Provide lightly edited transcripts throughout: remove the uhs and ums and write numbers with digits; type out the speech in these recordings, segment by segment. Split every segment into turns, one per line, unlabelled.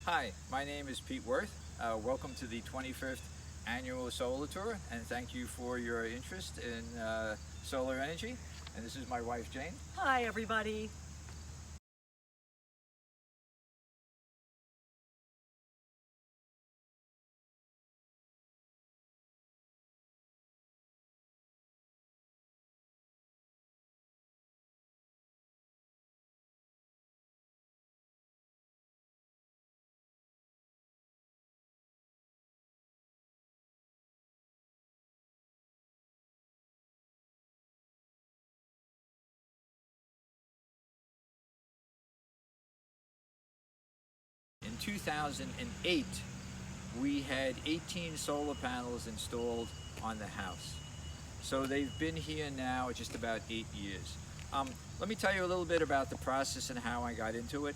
Hi, my name is Pete Wirth. Welcome to the 25th Annual Solar Tour, and thank you for your interest in solar energy. And this is my wife, Jane.
Hi, everybody.
In 2008, we had 18 solar panels installed on the house. So they've been here now just about 8 years. Let me tell you a little bit about the process and how I got into it.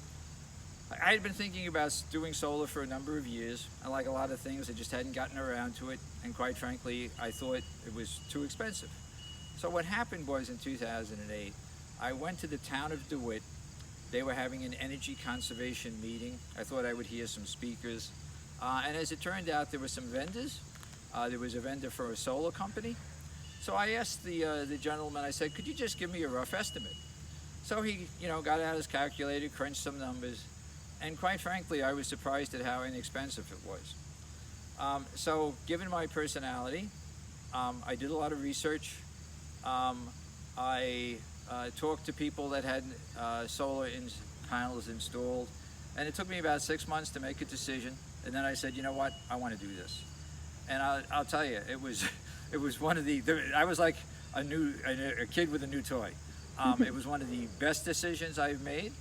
I had been thinking about doing solar for a number of years, and like a lot of things, I just hadn't gotten around to it, and quite frankly, I thought it was too expensive. So what happened was in 2008, I went to the town of DeWitt. They were having an energy conservation meeting. I thought I would hear some speakers. And as it turned out, there were some vendors. There was a vendor for a solar company. So I asked the gentleman, I said, could you just give me a rough estimate? So he, got out his calculator, crunched some numbers, and quite frankly, I was surprised at how inexpensive it was. So given my personality, I did a lot of research. I talked to people that had solar panels installed, and it took me about 6 months to make a decision. And then I said, you know what, I want to do this. And I'll tell you, it was it was one of I was like a kid with a new toy. It was one of the best decisions I've made,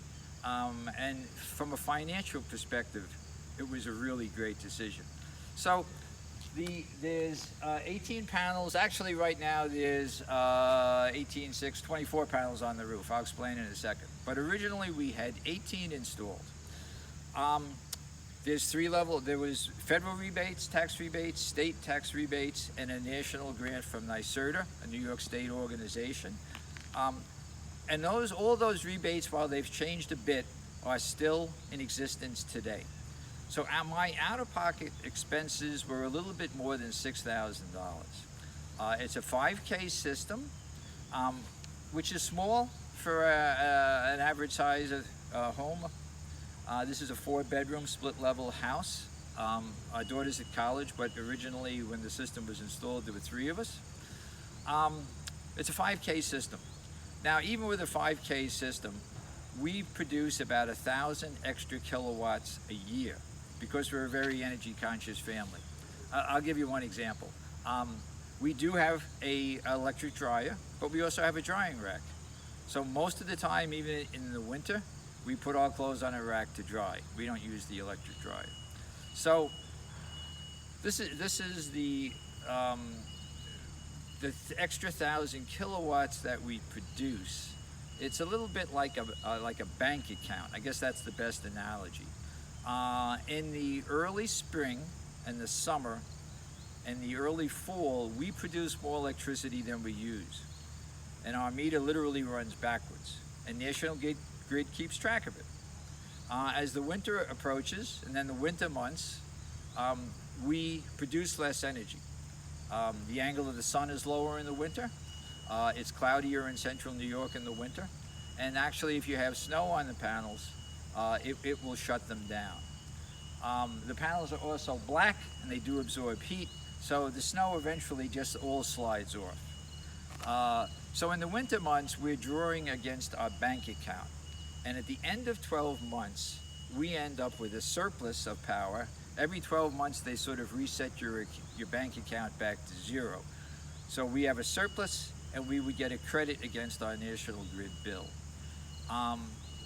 and from a financial perspective, it was a really great decision. So there's 18 panels. Actually, right now there's 18, 6, 24 panels on the roof. I'll explain in a second. But originally we had 18 installed. There's three levels. There was federal rebates, tax rebates, state tax rebates, and a national grant from NYSERDA, a New York State organization. And all those rebates, while they've changed a bit, are still in existence today. So my out-of-pocket expenses were a little bit more than $6,000. It's a 5K system, which is small for an average size home. This is a 4-bedroom split-level house. Our daughter's at college, but originally when the system was installed, there were 3 of us. It's a 5K system. Now, even with a 5K system, we produce about 1,000 extra kilowatts a year, because we're a very energy conscious family. I'll give you one example. We do have an electric dryer, but we also have a drying rack. So most of the time, even in the winter, we put our clothes on a rack to dry. We don't use the electric dryer. So this is the extra 1,000 kilowatts that we produce. It's a little bit like a bank account. I guess that's the best analogy. In the early spring and the summer and the early fall, we produce more electricity than we use. And our meter literally runs backwards. And National Grid keeps track of it. As the winter approaches, and then the winter months, we produce less energy. The angle of the sun is lower in the winter. It's cloudier in central New York in the winter. And actually, if you have snow on the panels, it will shut them down. The panels are also black, and they do absorb heat, so the snow eventually just all slides off. So in the winter months, we're drawing against our bank account. And at the end of 12 months, we end up with a surplus of power. Every 12 months, they sort of reset your bank account back to zero. So we have a surplus, and we would get a credit against our National Grid bill.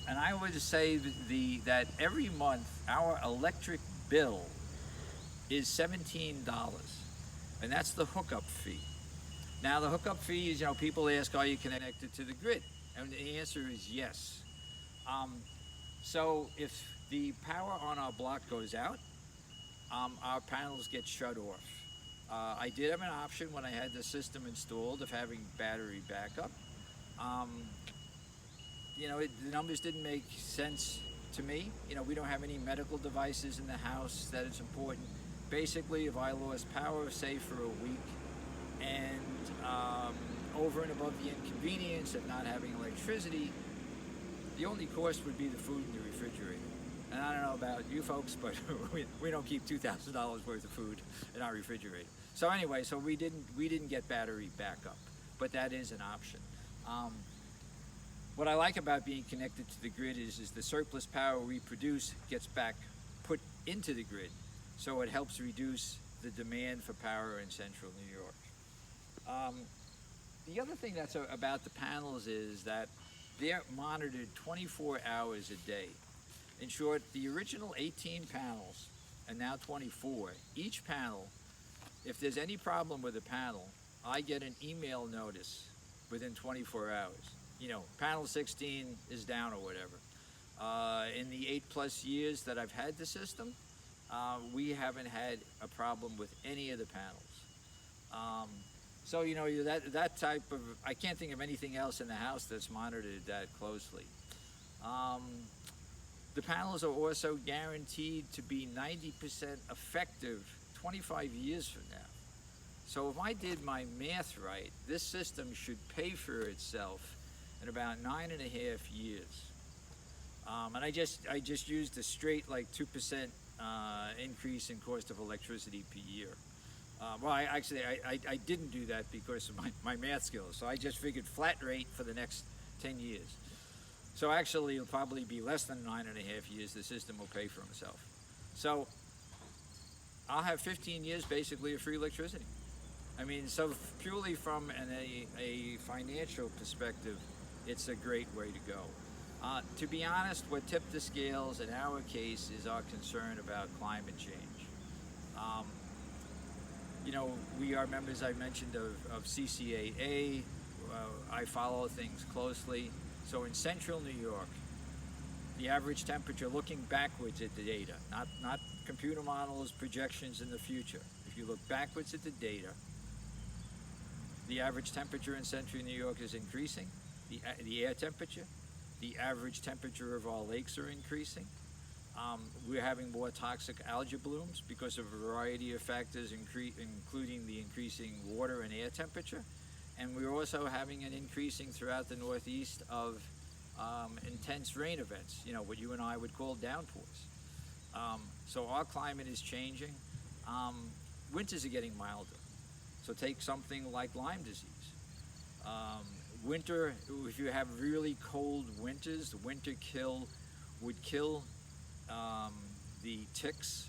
And I would say that every month our electric bill is $17, and that's the hookup fee. Now the hookup fee is, people ask, are you connected to the grid? And the answer is yes. So if the power on our block goes out, our panels get shut off. I did have an option when I had the system installed of having battery backup. The numbers didn't make sense to me. You know, we don't have any medical devices in the house that it's important. Basically, if I lost power, say for a week, and over and above the inconvenience of not having electricity, the only cost would be the food in the refrigerator. And I don't know about you folks, but we don't keep $2,000 worth of food in our refrigerator. So anyway, so we didn't get battery backup, but that is an option. What I like about being connected to the grid is the surplus power we produce gets back put into the grid, so it helps reduce the demand for power in central New York. The other thing that's about the panels is that they're monitored 24 hours a day. In short, the original 18 panels and now 24, each panel, if there's any problem with a panel, I get an email notice within 24 hours. You know, panel 16 is down or whatever. In the 8+ years that I've had the system, we haven't had a problem with any of the panels. So, you know, that type of, I can't think of anything else in the house that's monitored that closely. The panels are also guaranteed to be 90% effective 25 years from now. So if I did my math right, this system should pay for itself in about 9.5 years. And I just used a straight like 2% increase in cost of electricity per year. Well, I didn't do that because of my math skills. So I just figured flat rate for the next 10 years. So actually, it'll probably be less than 9.5 years. The system will pay for itself. So I'll have 15 years basically of free electricity. I mean, so purely from a financial perspective, it's a great way to go. To be honest, what tipped the scales in our case is our concern about climate change. You know, we are members, I mentioned, of CCAA. I follow things closely. So in central New York, the average temperature, looking backwards at the data, not computer models, projections in the future. If you look backwards at the data, the average temperature in central New York is increasing. The air temperature, the average temperature of our lakes are increasing. We're having more toxic algae blooms because of a variety of factors, including the increasing water and air temperature. And we're also having an increasing throughout the Northeast of intense rain events, you know, what you and I would call downpours. So our climate is changing. Winters are getting milder. So take something like Lyme disease. Winter, if you have really cold winters, the winter would kill the ticks,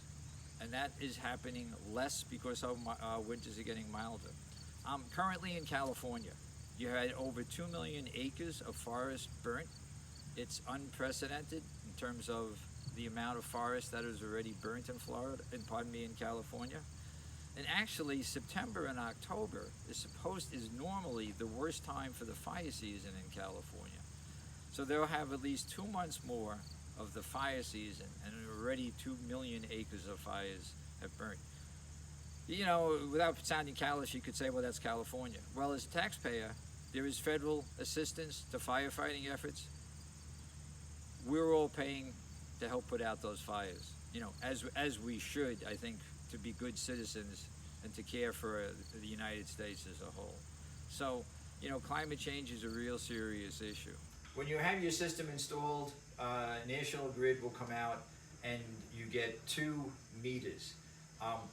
and that is happening less because our winters are getting milder. Currently in California, you had over 2 million acres of forest burnt. It's unprecedented in terms of the amount of forest that is already burnt in in California. And actually, September and October is normally the worst time for the fire season in California. So they'll have at least 2 months more of the fire season, and already 2 million acres of fires have burnt. You know, without sounding callous, you could say, well, that's California. Well, as a taxpayer, there is federal assistance to firefighting efforts. We're all paying to help put out those fires, you know, as we should, I think, to be good citizens and to care for the United States as a whole. So, you know, climate change is a real serious issue. When you have your system installed, National Grid will come out and you get 2 meters.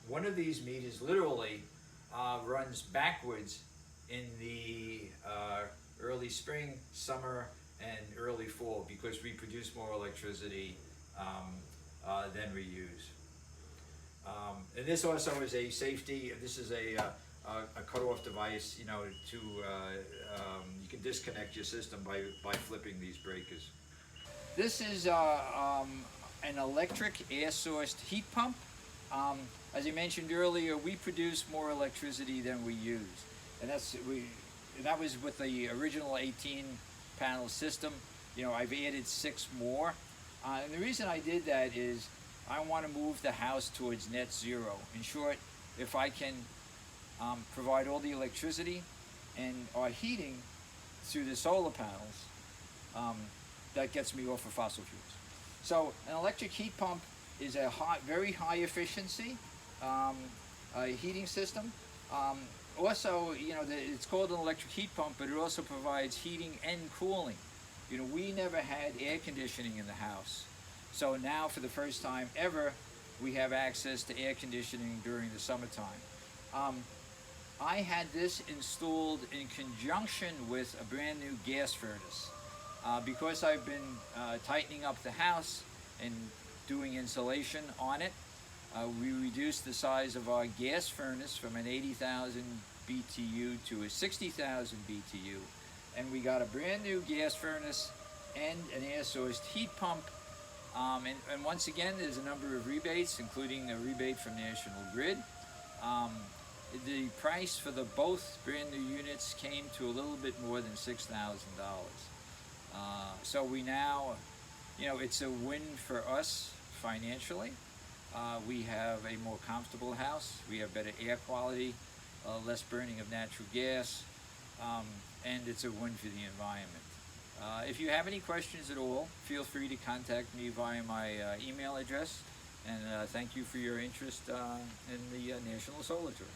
One of these meters literally runs backwards in the early spring, summer, and early fall because we produce more electricity than we use. And this also is a safety. This is a cut-off device. You know, you can disconnect your system by flipping these breakers. This is an electric air-sourced heat pump. As I mentioned earlier, we produce more electricity than we use, and that was with the original 18-panel system. You know, I've added 6 more, and the reason I did that is I want to move the house towards net zero. In short, if I can provide all the electricity and our heating through the solar panels, that gets me off of fossil fuels. So an electric heat pump is a very high efficiency heating system. Also, it's called an electric heat pump, but it also provides heating and cooling. We never had air conditioning in the house. So now, for the first time ever, we have access to air conditioning during the summertime. I had this installed in conjunction with a brand new gas furnace. Because I've been tightening up the house and doing insulation on it, we reduced the size of our gas furnace from an 80,000 BTU to a 60,000 BTU, and we got a brand new gas furnace and an air source heat pump. And once again, there's a number of rebates, including a rebate from National Grid. The price for the both brand new units came to a little bit more than $6,000. So we now, it's a win for us financially. We have a more comfortable house. We have better air quality, less burning of natural gas, and it's a win for the environment. If you have any questions at all, feel free to contact me via my email address. And thank you for your interest in the National Solar Tour.